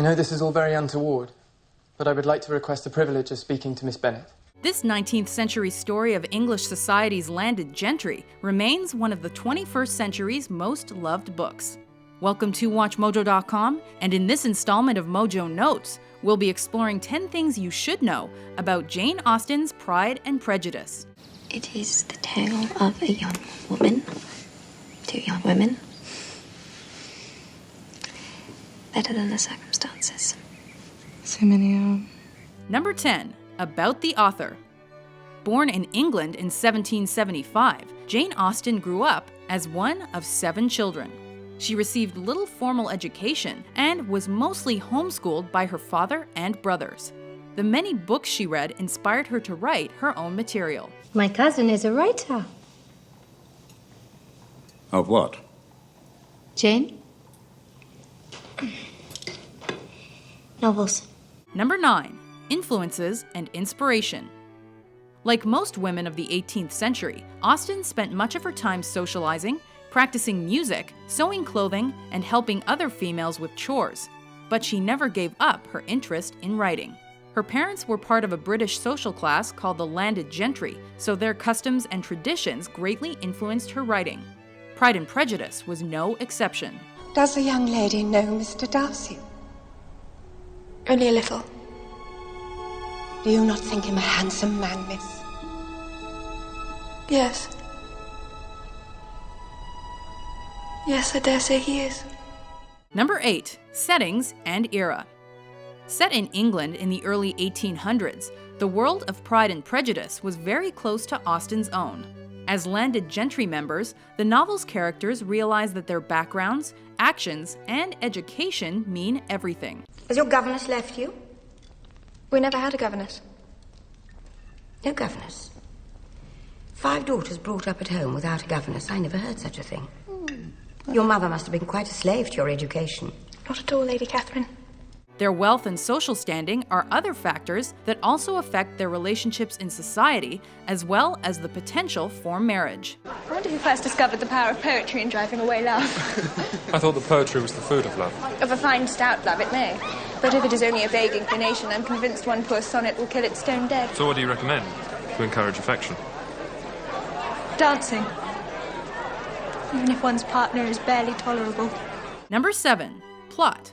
know this is all very untoward, but I would like to request the privilege of speaking to Miss Bennet. This 19th century story of English society's landed gentry remains one of the 21st century's most loved books. Welcome to WatchMojo.com, and in this installment of Mojo Notes, we'll be exploring 10 things you should know about Jane Austen's Pride and Prejudice. It is the tale of a young woman, two young women. Better than the circumstances. So many Number 10. About the author. Born in England in 1775, Jane Austen grew up as one of 7 children. She received little formal education and was mostly homeschooled by her father and brothers. The many books she read inspired her to write her own material. My cousin is a writer. Of what? Jane? Novels. Number 9. Influences and inspiration. Like most women of the 18th century, Austen spent much of her time socializing, practicing music, sewing clothing, and helping other females with chores. But she never gave up her interest in writing. Her parents were part of a British social class called the landed gentry, so their customs and traditions greatly influenced her writing. Pride and Prejudice was no exception. Does the young lady know Mr. Darcy? Only a little. Do you not think him a handsome man, miss? Yes. Yes, I dare say he is. Number 8. Settings and era. Set in England in the early 1800s, the world of Pride and Prejudice was very close to Austen's own. As landed gentry members, the novel's characters realize that their backgrounds, actions, and education mean everything. Has your governess left you? We never had a governess. No governess? 5 daughters brought up at home without a governess. I never heard such a thing. Your mother must have been quite a slave to your education. Not at all, Lady Catherine. Their wealth and social standing are other factors that also affect their relationships in society, as well as the potential for marriage. I wonder who first discovered the power of poetry in driving away love. I thought that poetry was the food of love. Of a fine, stout love, it may. But if it is only a vague inclination, I'm convinced one poor sonnet will kill it stone dead. So what do you recommend to encourage affection? Dancing. Even if one's partner is barely tolerable. Number 7. Plot.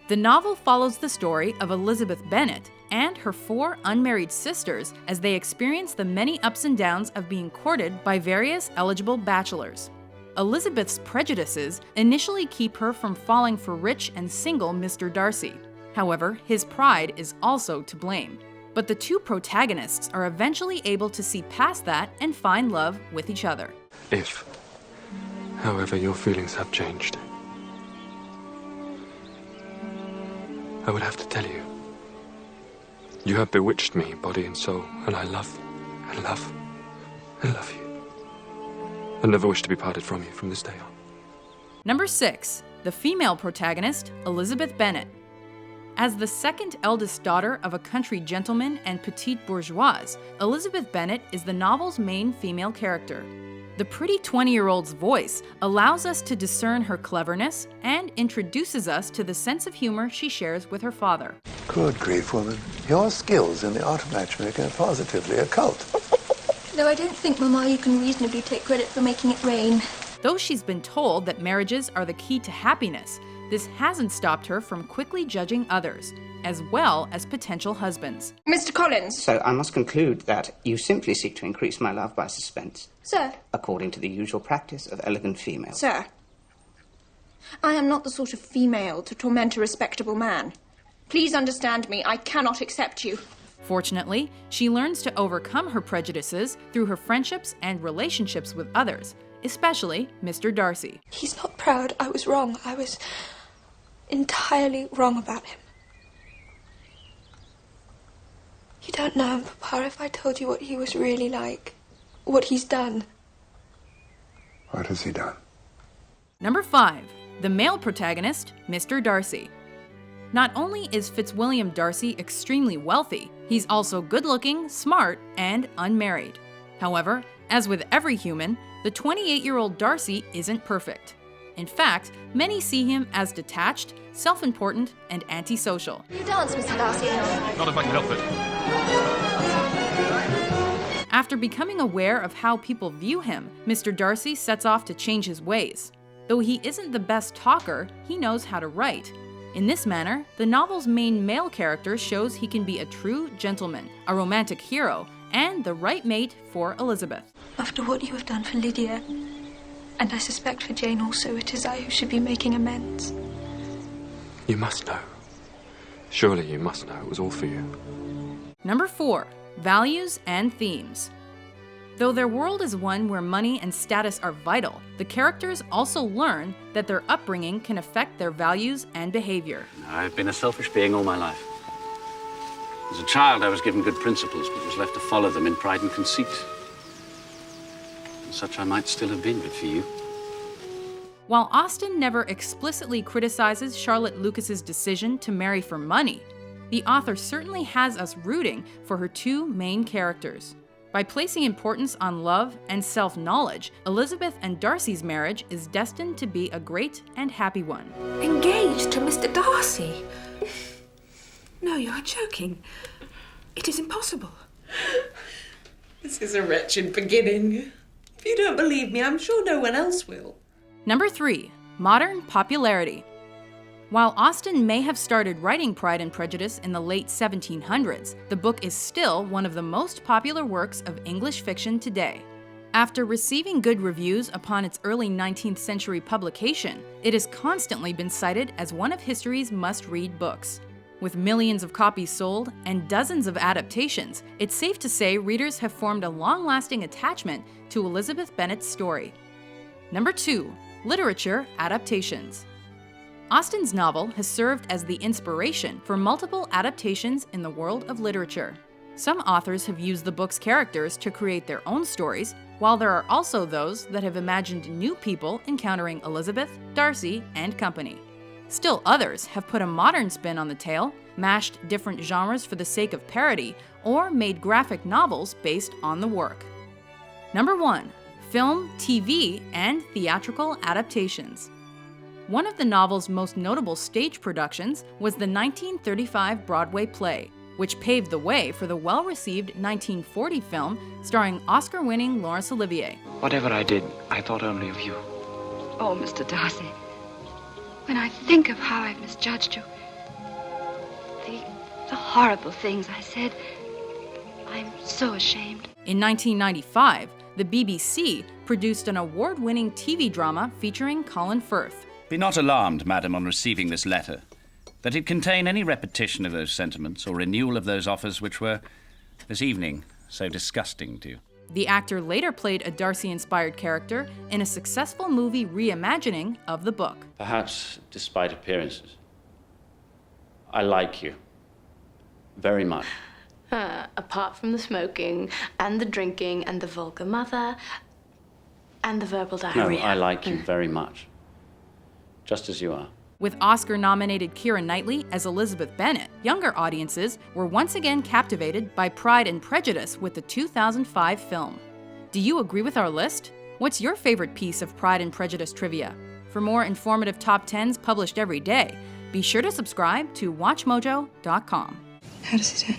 The novel follows the story of Elizabeth Bennet and her 4 unmarried sisters as they experience the many ups and downs of being courted by various eligible bachelors. Elizabeth's prejudices initially keep her from falling for rich and single Mr. Darcy. However, his pride is also to blame. But the 2 protagonists are eventually able to see past that and find love with each other. If, however, your feelings have changed, I would have to tell you. You have bewitched me, body and soul, and I love, and love, and love you. And never wish to be parted from you from this day on. Number 6. The female protagonist, Elizabeth Bennet. As the second eldest daughter of a country gentleman and petite bourgeoise, Elizabeth Bennet is the novel's main female character. The pretty 20-year-old's voice allows us to discern her cleverness and introduces us to the sense of humor she shares with her father. Good grief, woman. Your skills in the art of matchmaking are positively occult. Though I don't think, Mamma, you can reasonably take credit for making it rain. Though she's been told that marriages are the key to happiness, this hasn't stopped her from quickly judging others, as well as potential husbands. Mr. Collins. So I must conclude that you simply seek to increase my love by suspense. Sir. According to the usual practice of elegant females. Sir. I am not the sort of female to torment a respectable man. Please understand me, I cannot accept you. Fortunately, she learns to overcome her prejudices through her friendships and relationships with others, especially Mr. Darcy. He's not proud. I was wrong. I was entirely wrong about him. You don't know him, Papa, if I told you what he was really like. What he's done. What has he done? Number 5. The male protagonist, Mr. Darcy. Not only is Fitzwilliam Darcy extremely wealthy, he's also good-looking, smart, and unmarried. However, as with every human, the 28-year-old Darcy isn't perfect. In fact, many see him as detached, self-important, and antisocial. You dance, Mr. Darcy. Not if I can help it. After becoming aware of how people view him, Mr. Darcy sets off to change his ways. Though he isn't the best talker, he knows how to write. In this manner, the novel's main male character shows he can be a true gentleman, a romantic hero, and the right mate for Elizabeth. After what you have done for Lydia, and I suspect for Jane also, it is I who should be making amends. You must know. Surely you must know it was all for you. Number 4. Values and themes. Though their world is one where money and status are vital, the characters also learn that their upbringing can affect their values and behavior. I've been a selfish being all my life. As a child, I was given good principles, but was left to follow them in pride and conceit. And such I might still have been, but for you. While Austen never explicitly criticizes Charlotte Lucas's decision to marry for money, the author certainly has us rooting for her two main characters. By placing importance on love and self-knowledge, Elizabeth and Darcy's marriage is destined to be a great and happy one. Engaged to Mr. Darcy? No, you are joking. It is impossible. This is a wretched beginning. If you don't believe me, I'm sure no one else will. Number 3. Modern popularity. While Austen may have started writing Pride and Prejudice in the late 1700s, the book is still one of the most popular works of English fiction today. After receiving good reviews upon its early 19th century publication, it has constantly been cited as one of history's must-read books. With millions of copies sold and dozens of adaptations, it's safe to say readers have formed a long-lasting attachment to Elizabeth Bennet's story. Number 2. Literature adaptations. Austen's novel has served as the inspiration for multiple adaptations in the world of literature. Some authors have used the book's characters to create their own stories, while there are also those that have imagined new people encountering Elizabeth, Darcy, and company. Still others have put a modern spin on the tale, mashed different genres for the sake of parody, or made graphic novels based on the work. Number 1. Film, TV, and theatrical adaptations. One of the novel's most notable stage productions was the 1935 Broadway play, which paved the way for the well-received 1940 film starring Oscar-winning Laurence Olivier. Whatever I did, I thought only of you. Oh, Mr. Darcy, when I think of how I've misjudged you, the horrible things I said, I'm so ashamed. In 1995, the BBC produced an award-winning TV drama featuring Colin Firth. Be not alarmed, madam, on receiving this letter, that it contain any repetition of those sentiments or renewal of those offers which were, this evening, so disgusting to you. The actor later played a Darcy-inspired character in a successful movie reimagining of the book. Perhaps, despite appearances, I like you very much. Apart from the smoking and the drinking and the vulgar mother and the verbal diarrhea. No, I like you very much. Just as you are. With Oscar-nominated Keira Knightley as Elizabeth Bennet, younger audiences were once again captivated by Pride and Prejudice with the 2005 film. Do you agree with our list? What's your favorite piece of Pride and Prejudice trivia? For more informative top 10s published every day, be sure to subscribe to WatchMojo.com. How does it end?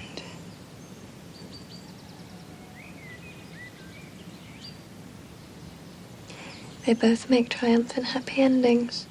They both make triumphant happy endings.